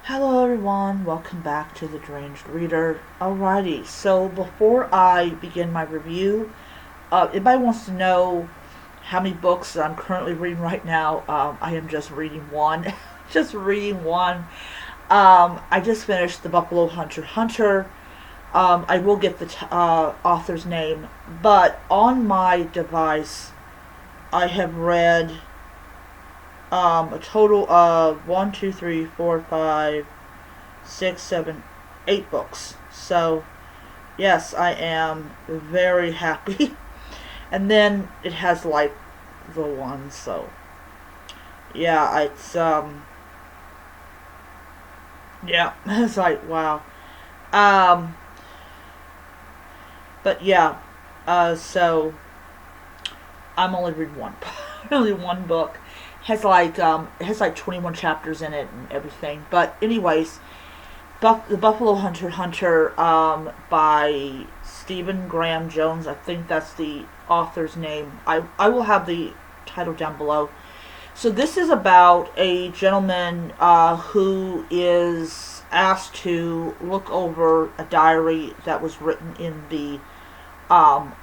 Hello everyone, welcome back to the Deranged Reader. Alrighty, so before I begin my review, anybody wants to know how many books that I'm currently reading right now? I am just reading one. just reading one. I just finished The Buffalo Hunter Hunter. I will get the author's name, but on my device, I have read a total of 8 books. So, yes, I am very happy. And then it has like the one, so yeah, yeah, it's like wow. Um, but yeah, so I'm only reading one, only one book. It has like 21 chapters in it and everything. But anyways, The Buffalo Hunter by Stephen Graham Jones. I think that's the author's name. I will have the title down below. So this is about a gentleman who is asked to look over a diary that was written in the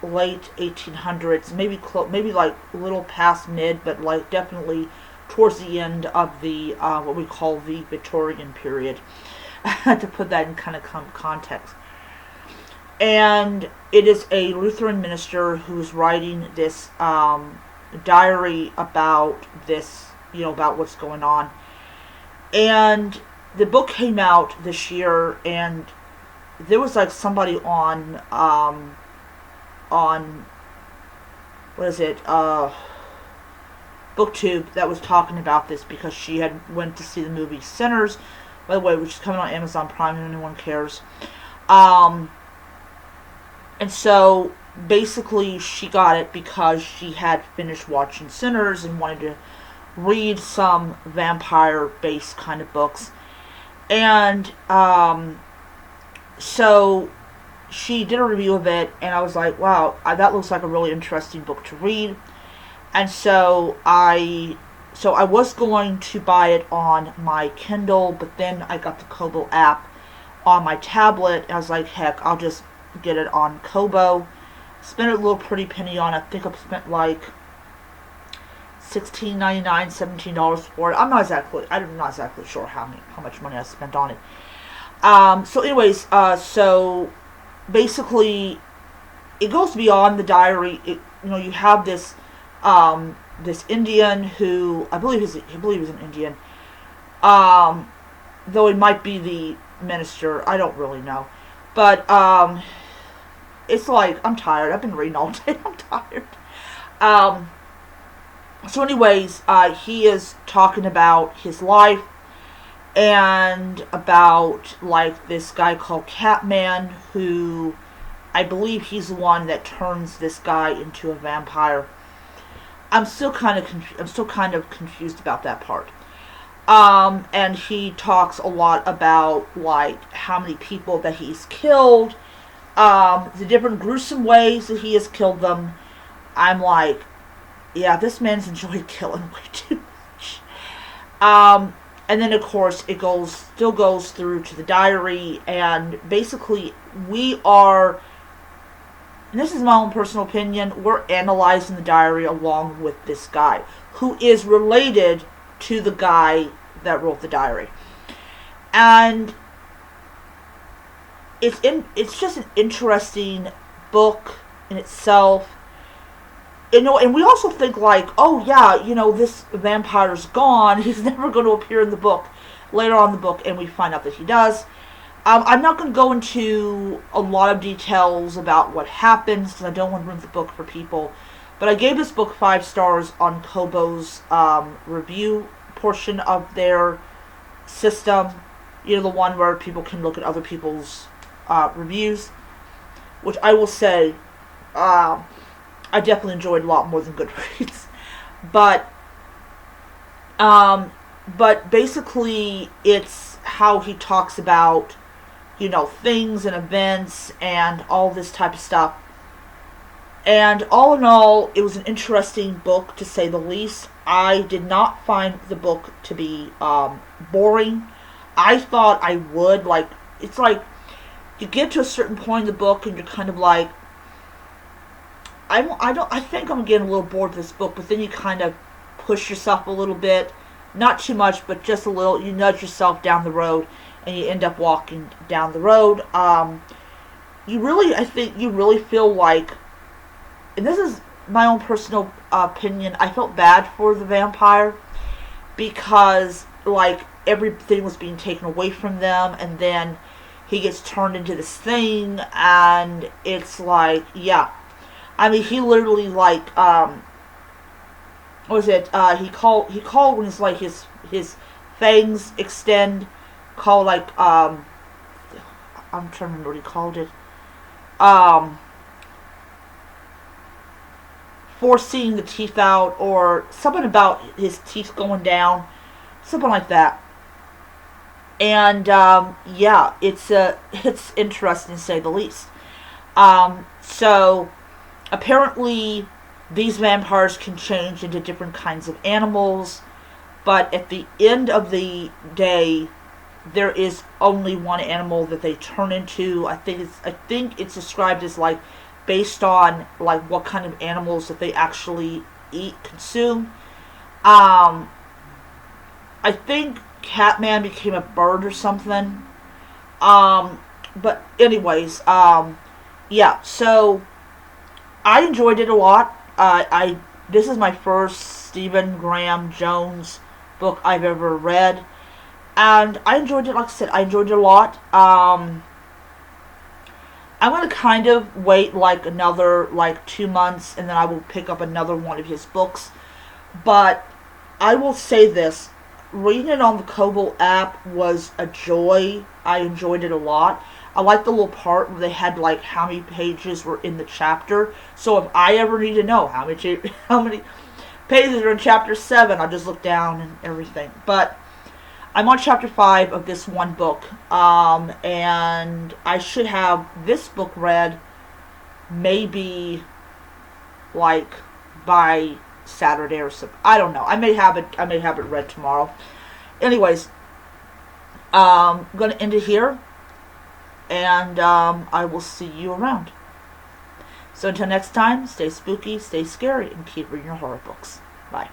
late 1800s, maybe like a little past mid, but like definitely towards the end of the what we call the Victorian period. To put that in kind of context. And it is a Lutheran minister who's writing this diary about this, about what's going on. And the book came out this year, and there was like somebody on what is it, BookTube that was talking about this because she had went to see the movie Sinners, by the way, which is coming on Amazon Prime if anyone cares. And so basically she got it because she had finished watching Sinners and wanted to read some vampire-based kind of books. And so she did a review of it, and I was like, wow, that looks like a really interesting book to read. And so I was going to buy it on my Kindle, but then I got the Kobo app on my tablet, and I was like, heck, I'll just get it on Kobo. Spent a little pretty penny on it. I think I've spent like $16.99, $17 for it. I'm not exactly sure how much money I spent on it. So anyways, so basically it goes beyond the diary. You have this this Indian who I believe he's an Indian, though he might be the minister. I don't really know, but it's like I'm tired. I've been reading all day. I'm tired. So anyways, he is talking about his life and about like this guy called Catman, who I believe he's the one that turns this guy into a vampire. I'm still kind of confused about that part. And he talks a lot about like how many people that he's killed, the different gruesome ways that he has killed them. I'm like, yeah, this man's enjoyed killing way too much. And then of course it still goes through to the diary, and basically we are, and this is my own personal opinion, we're analyzing the diary along with this guy, who is related to the guy that wrote the diary. And it's just an interesting book in itself. And we also think like, oh yeah, this vampire's gone. He's never going to appear in the book. Later on in the book, and we find out that he does. I'm not going to go into a lot of details about what happens because I don't want to ruin the book for people. But I gave this book 5 stars on Kobo's review portion of their system. The one where people can look at other people's reviews. Which I will say, I definitely enjoyed a lot more than Goodreads. But basically it's how he talks about things and events and all this type of stuff. And all in all, it was an interesting book, to say the least. I did not find the book to be boring. I thought I would. Like, it's like you get to a certain point in the book and you're kind of like, I think I'm getting a little bored with this book, but then you kind of push yourself a little bit. Not too much, but just a little. You nudge yourself down the road and you end up walking down the road. I think you really feel like, and this is my own personal opinion, I felt bad for the vampire because, like, everything was being taken away from them, and then he gets turned into this thing, and it's like, yeah. I mean, he literally, like, what was it? He called when it's like his fangs extend, called, like, I'm trying to remember what he called it. Um, Forcing the teeth out, or something about his teeth going down, something like that. And yeah, it's interesting to say the least. So apparently, these vampires can change into different kinds of animals, but at the end of the day, there is only one animal that they turn into. I think it's described as like based on like what kind of animals that they actually consume. Um, I think Catman became a bird or something. But anyways, yeah. So I enjoyed it a lot. I This is my first Stephen Graham Jones book I've ever read, and I enjoyed it. Like I said, I enjoyed it a lot. I'm gonna kind of wait like another like 2 months, and then I will pick up another one of his books. But I will say this: reading it on the Kobo app was a joy. I enjoyed it a lot. I liked the little part where they had like how many pages were in the chapter. So if I ever need to know how many pages are in chapter 7, I'll just look down and everything. But I'm on chapter 5 of this one book, and I should have this book read maybe like by Saturday or something. I don't know. I may have it. I may have it read tomorrow. Anyways, I'm gonna end it here, and I will see you around. So until next time, stay spooky, stay scary, and keep reading your horror books. Bye.